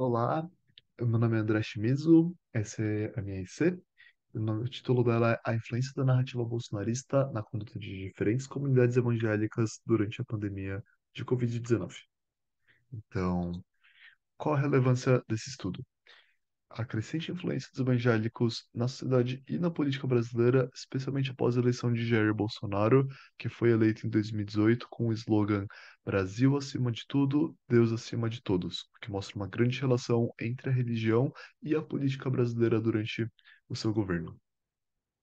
Olá, meu nome é André Chimizu, essa é a minha IC. O título dela é A Influência da Narrativa Bolsonarista na Conduta de Diferentes Comunidades Evangélicas durante a Pandemia de Covid-19. Então, qual a relevância desse estudo? A crescente influência dos evangélicos na sociedade e na política brasileira, especialmente após a eleição de Jair Bolsonaro, que foi eleito em 2018 com o slogan Brasil acima de tudo, Deus acima de todos, o que mostra uma grande relação entre a religião e a política brasileira durante o seu governo.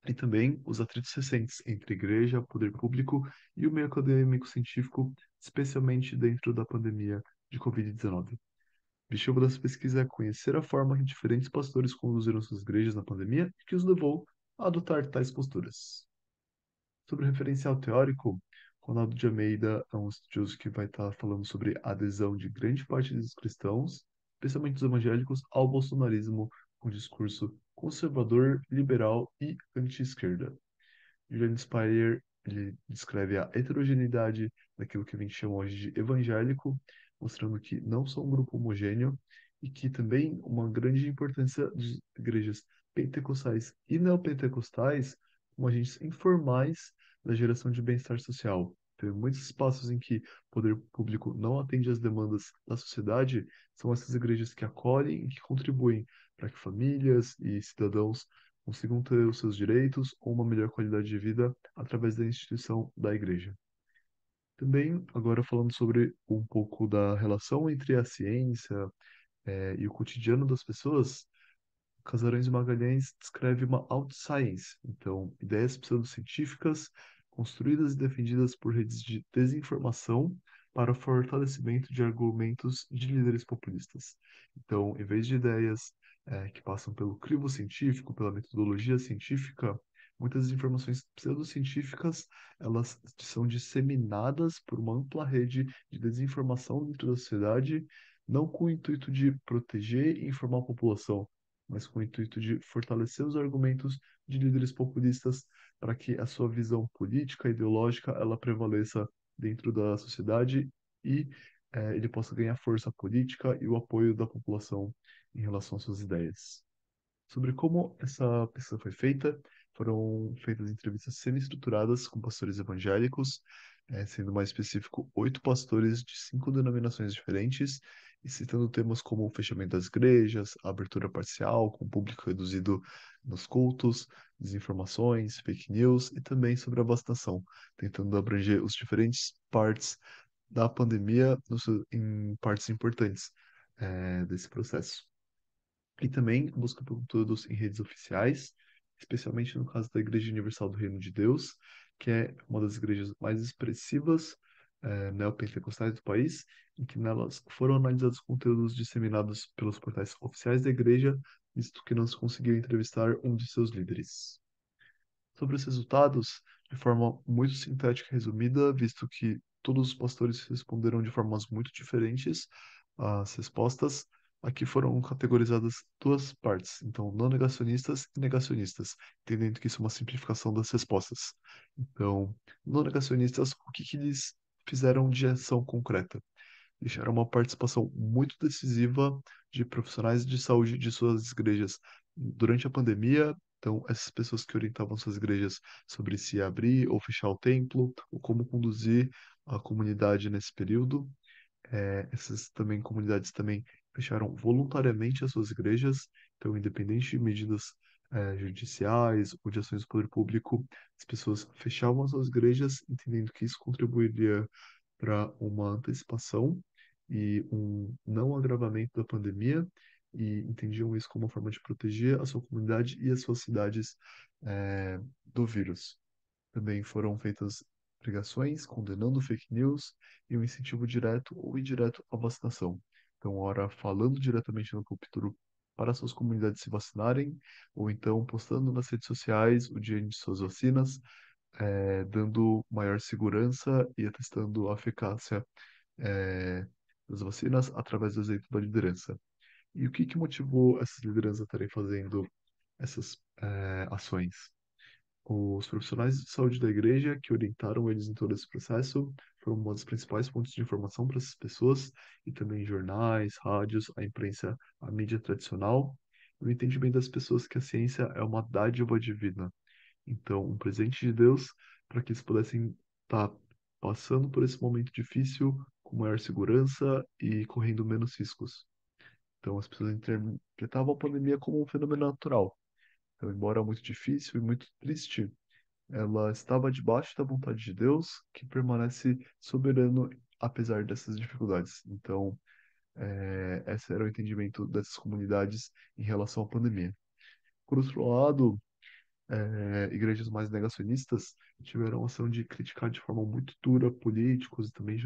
E também os atritos recentes entre igreja, poder público e o meio acadêmico científico, especialmente dentro da pandemia de Covid-19. O objetivo dessa pesquisa é conhecer a forma que diferentes pastores conduziram suas igrejas na pandemia e que os levou a adotar tais posturas. Sobre o referencial teórico, Ronaldo de Almeida é um estudioso que vai estar falando sobre a adesão de grande parte dos cristãos, especialmente os evangélicos, ao bolsonarismo com discurso conservador, liberal e anti-esquerda. Julian Spire, ele descreve a heterogeneidade daquilo que a gente chama hoje de evangélico, mostrando que não são um grupo homogêneo e que também uma grande importância das igrejas pentecostais e neopentecostais como agentes informais da geração de bem-estar social. Tem muitos espaços em que o poder público não atende às demandas da sociedade, são essas igrejas que acolhem e que contribuem para que famílias e cidadãos consigam ter os seus direitos ou uma melhor qualidade de vida através da instituição da igreja. Também, agora falando sobre um pouco da relação entre a ciência, e o cotidiano das pessoas, Casarões e Magalhães descreve uma outscience, então, ideias pseudocientíficas construídas e defendidas por redes de desinformação para o fortalecimento de argumentos de líderes populistas. Então, em vez de ideias que passam pelo crivo científico, pela metodologia científica, muitas informações pseudocientíficas elas são disseminadas por uma ampla rede de desinformação dentro da sociedade, não com o intuito de proteger e informar a população, mas com o intuito de fortalecer os argumentos de líderes populistas para que a sua visão política e ideológica ela prevaleça dentro da sociedade e ele possa ganhar força política e o apoio da população em relação às suas ideias. Sobre como essa pesquisa foi feita, foram feitas entrevistas semi-estruturadas com pastores evangélicos, sendo mais específico, 8 pastores de 5 denominações diferentes, e citando temas como o fechamento das igrejas, a abertura parcial, com público reduzido nos cultos, desinformações, fake news e também sobre a vacinação, tentando abranger os diferentes partes da pandemia em partes importantes, desse processo. E também busca por conteúdos em redes oficiais, especialmente no caso da Igreja Universal do Reino de Deus, que é uma das igrejas mais expressivas, neopentecostais do país, em que nelas foram analisados conteúdos disseminados pelos portais oficiais da igreja, visto que não se conseguiu entrevistar um de seus líderes. Sobre os resultados, de forma muito sintética e resumida, visto que todos os pastores responderam de formas muito diferentes às respostas, aqui foram categorizadas 2 partes, então não negacionistas e negacionistas, entendendo que isso é uma simplificação das respostas. Então, não negacionistas, o que que eles fizeram de ação concreta? Deixaram uma participação muito decisiva de profissionais de saúde de suas igrejas durante a pandemia. Então, essas pessoas que orientavam suas igrejas sobre se abrir ou fechar o templo, ou como conduzir a comunidade nesse período. Essas também comunidades também fecharam voluntariamente as suas igrejas. Então, independente de medidas judiciais ou de ações do poder público, as pessoas fechavam as suas igrejas, entendendo que isso contribuiria para uma antecipação e um não agravamento da pandemia, e entendiam isso como uma forma de proteger a sua comunidade e as suas cidades do vírus. Também foram feitas pregações condenando fake news e um incentivo direto ou indireto à vacinação. Então, ora falando diretamente no púlpito para suas comunidades se vacinarem, ou então postando nas redes sociais o dia de suas vacinas, dando maior segurança e atestando a eficácia é, das vacinas através do exemplo da liderança. E o que motivou essas lideranças a estarem fazendo essas ações? Os profissionais de saúde da igreja que orientaram eles em todo esse processo foram uma das principais fontes de informação para essas pessoas, e também jornais, rádios, a imprensa, a mídia tradicional, e o entendimento das pessoas que a ciência é uma dádiva divina. Então, um presente de Deus para que eles pudessem estar passando por esse momento difícil com maior segurança e correndo menos riscos. Então, as pessoas interpretavam a pandemia como um fenômeno natural. Então, embora muito difícil e muito triste, ela estava debaixo da vontade de Deus, que permanece soberano apesar dessas dificuldades. Então, esse era o entendimento dessas comunidades em relação à pandemia. Por outro lado, igrejas mais negacionistas tiveram a ação de criticar de forma muito dura políticos e também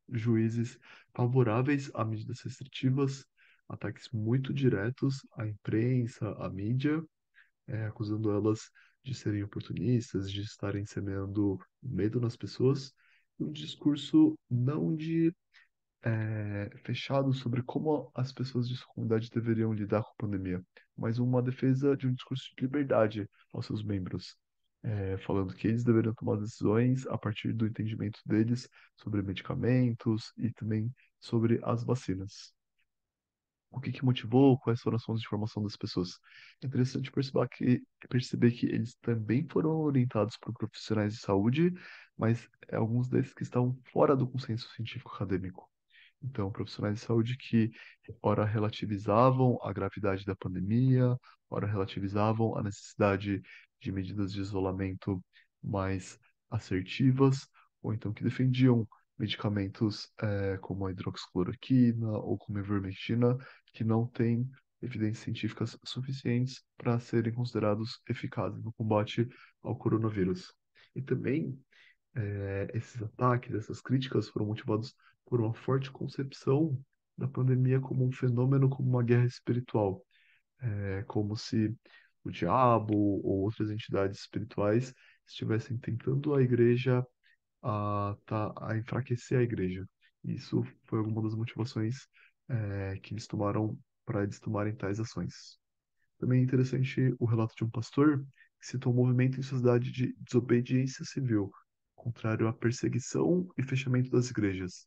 juízes favoráveis a medidas restritivas, ataques muito diretos à imprensa, à mídia, acusando elas de serem oportunistas, de estarem semeando medo nas pessoas, e um discurso não de fechado sobre como as pessoas de sua comunidade deveriam lidar com a pandemia, mas uma defesa de um discurso de liberdade aos seus membros, falando que eles deveriam tomar decisões a partir do entendimento deles sobre medicamentos e também sobre as vacinas. O que que motivou, quais foram as fontes de formação das pessoas. É interessante perceber que eles também foram orientados por profissionais de saúde, mas alguns desses que estão fora do consenso científico acadêmico. Então, profissionais de saúde que ora relativizavam a gravidade da pandemia, ora relativizavam a necessidade de medidas de isolamento mais assertivas, ou então que defendiam medicamentos como a hidroxicloroquina ou como a ivermectina, que não têm evidências científicas suficientes para serem considerados eficazes no combate ao coronavírus. E também esses ataques, essas críticas foram motivados por uma forte concepção da pandemia como um fenômeno, como uma guerra espiritual. É como se o diabo ou outras entidades espirituais estivessem tentando a igreja a enfraquecer a igreja. Isso foi alguma das motivações que eles tomaram para eles tomarem tais ações. Também é interessante o relato de um pastor que citou um movimento em sociedade de desobediência civil, contrário à perseguição e fechamento das igrejas,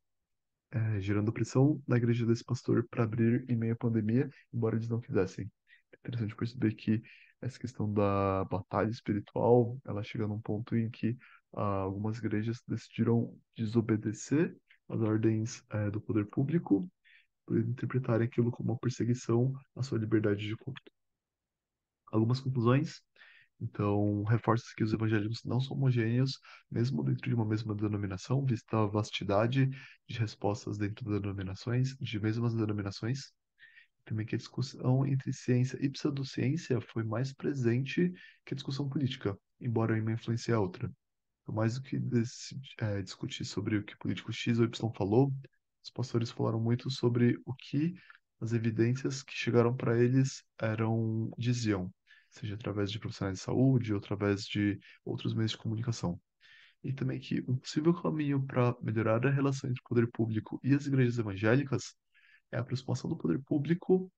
gerando pressão na igreja desse pastor para abrir em meio à pandemia, embora eles não quisessem. É interessante perceber que essa questão da batalha espiritual, ela chega num ponto em que algumas igrejas decidiram desobedecer às ordens, do poder público, por interpretarem aquilo como uma perseguição à sua liberdade de culto. Algumas conclusões. Então, reforça que os evangélicos não são homogêneos, mesmo dentro de uma mesma denominação, vista a vastidade de respostas dentro das denominações, de mesmas denominações. Também que a discussão entre ciência e pseudociência foi mais presente que a discussão política, embora uma influencie a outra. Então, mais do que discutir sobre o que o político X ou Y falou, os pastores falaram muito sobre o que as evidências que chegaram para eles diziam, seja através de profissionais de saúde ou através de outros meios de comunicação. E também que um possível caminho para melhorar a relação entre o poder público e as igrejas evangélicas é a aproximação do poder público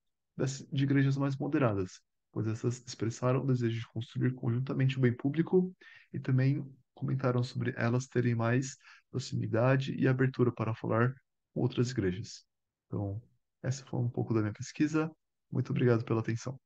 de igrejas mais moderadas, pois essas expressaram o desejo de construir conjuntamente o bem público e também comentaram sobre elas terem mais proximidade e abertura para falar com outras igrejas. Então, essa foi um pouco da minha pesquisa. Muito obrigado pela atenção.